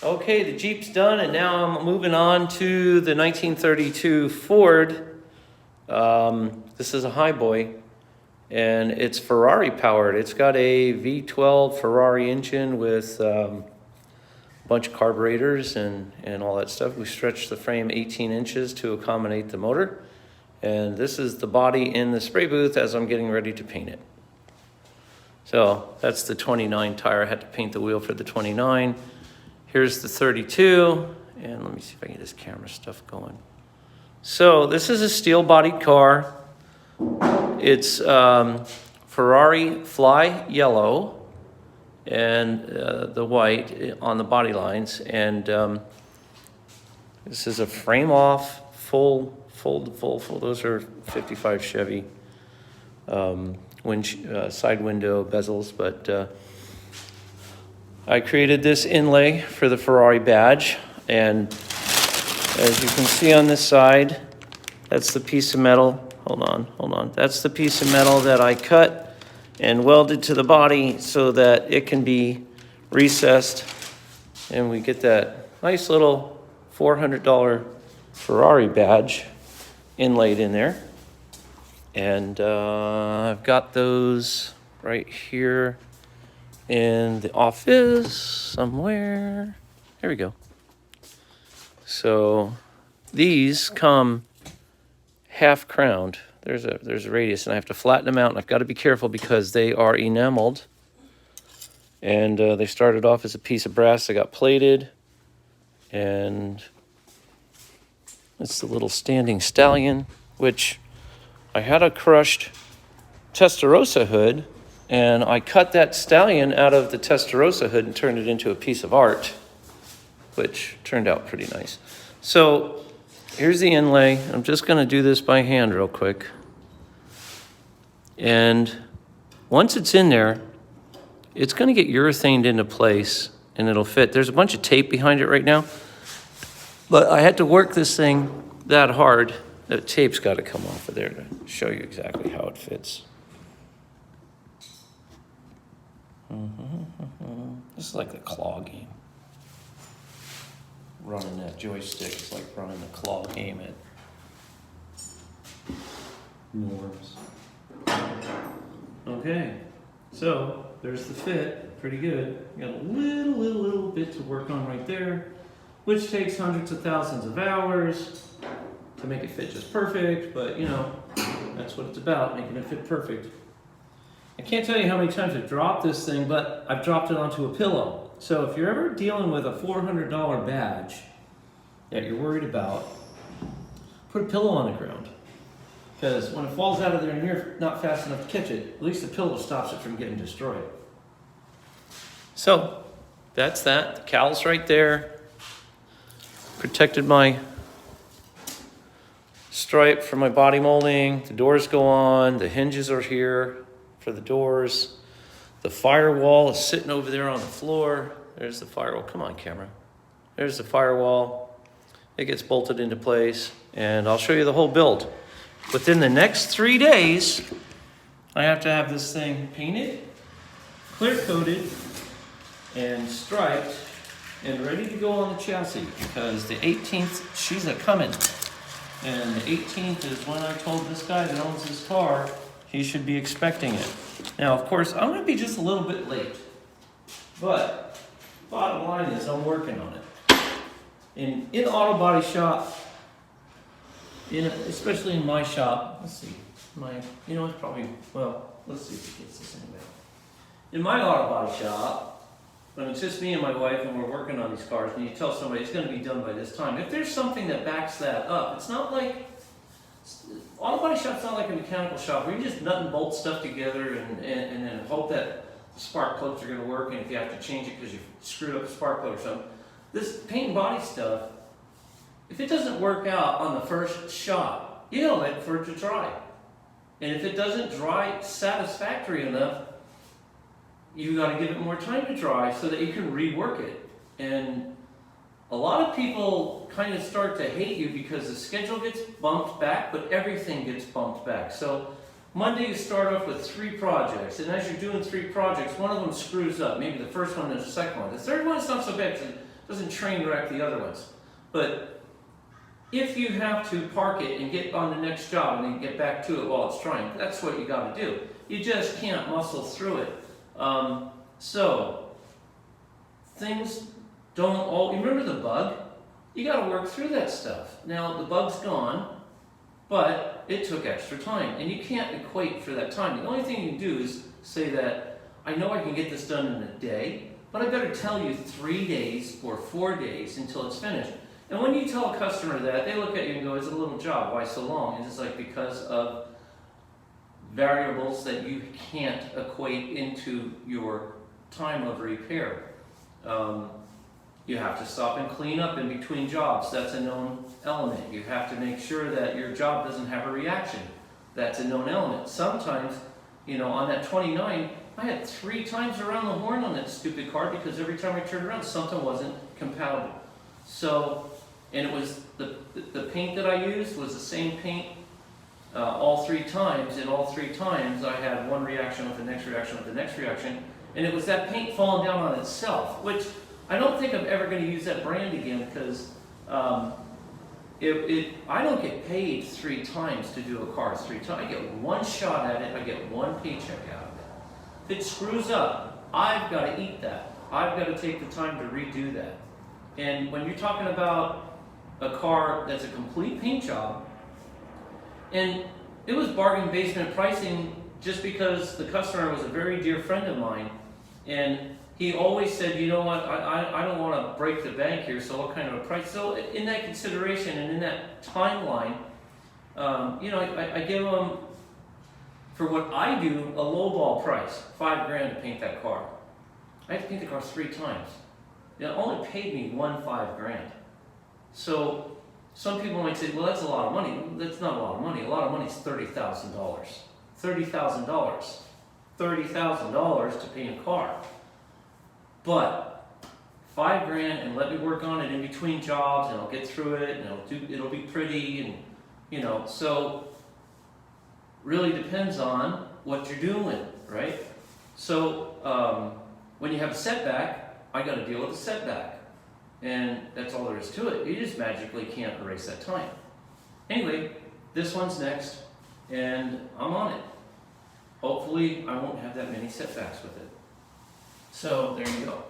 Okay, the Jeep's done, and now I'm moving on to the 1932 Ford. This is a highboy, and it's Ferrari powered. It's got a V12 Ferrari engine with a bunch of carburetors and all that stuff. We stretched the frame 18 inches to accommodate the motor. And this is the body in the spray booth as I'm getting ready to paint it. So that's the 29 tire. I had to paint the wheel for the 29. Here's the 32. And let me see if I can get this camera stuff going. So this is a steel-bodied car. It's Ferrari Fly Yellow and the white on the body lines. And this is a frame-off, full. Those are 55 Chevy side window bezels. But I created this inlay for the Ferrari badge. And as you can see on this side, that's the piece of metal. Hold on. That's the piece of metal that I cut and welded to the body so that it can be recessed. And we get that nice little $400 Ferrari badge inlaid in there. And I've got those right here in the office somewhere. Here we go. So these come half crowned. There's a radius, and I have to flatten them out, and I've got to be careful because they are enameled. And they started off as a piece of brass that got plated, and it's the little standing stallion, which I had a crushed Testarossa hood, and I cut that stallion out of the Testarossa hood and turned it into a piece of art, which turned out pretty nice. So here's the inlay. I'm just going to do this by hand real quick. And once it's in there, it's going to get urethaned into place, and it'll fit. There's a bunch of tape behind it right now. But I had to work this thing that hard. The tape's got to come off of there to show you exactly how it fits. This is like the claw game. Running that joystick is like running the claw game at Norms. Okay, so there's the fit. Pretty good. Got a little bit to work on right there, which takes hundreds of thousands of hours to make it fit just perfect, but you know, that's what it's about, making it fit perfect. I can't tell you how many times I've dropped this thing, but I've dropped it onto a pillow. So if you're ever dealing with a $400 badge that you're worried about, put a pillow on the ground. Because when it falls out of there and you're not fast enough to catch it, at least the pillow stops it from getting destroyed. So that's that. The cowl's right there. Protected my stripe for my body molding. The doors go on. The hinges are here for the doors. The firewall is sitting over there on the floor. There's the firewall. Come on, camera. There's the firewall. It gets bolted into place, and I'll show you the whole build. Within the next 3 days, I have to have this thing painted, clear-coated, and striped, and ready to go on the chassis, because the 18th, she's a-coming. And the 18th is when I told this guy that owns this car he should be expecting it. Now, of course, I'm going to be just a little bit late, but bottom line is I'm working on it. In auto body shop, especially in my shop, let's see, it's probably, well, let's see if it gets this anyway. In my auto body shop, when it's just me and my wife and we're working on these cars, and you tell somebody it's going to be done by this time, if there's something that backs that up, it's not like, auto body shop's not like a mechanical shop where you just nut and bolt stuff together and then hope that the spark plugs are going to work, and if you have to change it because you screwed up a spark plug or something. This paint and body stuff, if it doesn't work out on the first shot, you gotta wait for it to dry. And if it doesn't dry satisfactory enough, you gotta give it more time to dry so that you can rework it. And a lot of people kind of start to hate you because the schedule gets bumped back, but everything gets bumped back. So Monday you start off with 3 projects, and as you're doing 3 projects, one of them screws up. Maybe the first one and the second one. The third one is not so bad. doesn't train wreck the other ones. But if you have to park it and get on the next job and then get back to it while it's trying, that's what you got to do. You just can't muscle through it. So things don't all. You remember the bug? You got to work through that stuff. Now the bug's gone, but it took extra time, and you can't equate for that time. The only thing you can do is say that I know I can get this done in a day, but I better tell you 3 days or 4 days until it's finished. And when you tell a customer that, they look at you and go, "It's a little job. Why so long?" And it's like because of variables that you can't equate into your time of repair. You have to stop and clean up in between jobs. That's a known element. You have to make sure that your job doesn't have a reaction. That's a known element. Sometimes, on that 29, I had 3 times around the horn on that stupid car because every time I turned around, something wasn't compatible. So, and it was the paint that I used was the same paint all 3 times, and all 3 times I had one reaction with the next reaction with the next reaction, and it was that paint falling down on itself, which I don't think I'm ever going to use that brand again because I don't get paid 3 times to do a car 3 times. I get 1 shot at it, I get 1 paycheck out of it. If it screws up, I've got to eat that. I've got to take the time to redo that. And when you're talking about a car that's a complete paint job, and it was bargain basement pricing just because the customer was a very dear friend of mine, and he always said, "You know what, I don't want to break the bank here, so what kind of a price?" So in that consideration and in that timeline, I give him, for what I do, a lowball price, $5,000 to paint that car. I had to paint the car 3 times. It only paid me $5,000. So some people might say, "Well, that's a lot of money." That's not a lot of money. A lot of money is $30,000. $30,000. $30,000 to paint a car. But $5,000 and let me work on it in between jobs, and I'll get through it, and it'll be pretty, and so really depends on what you're doing, right? So when you have a setback, I got to deal with the setback, and that's all there is to it. You just magically can't erase that time. Anyway, this one's next, and I'm on it. Hopefully, I won't have that many setbacks with it. So there you go.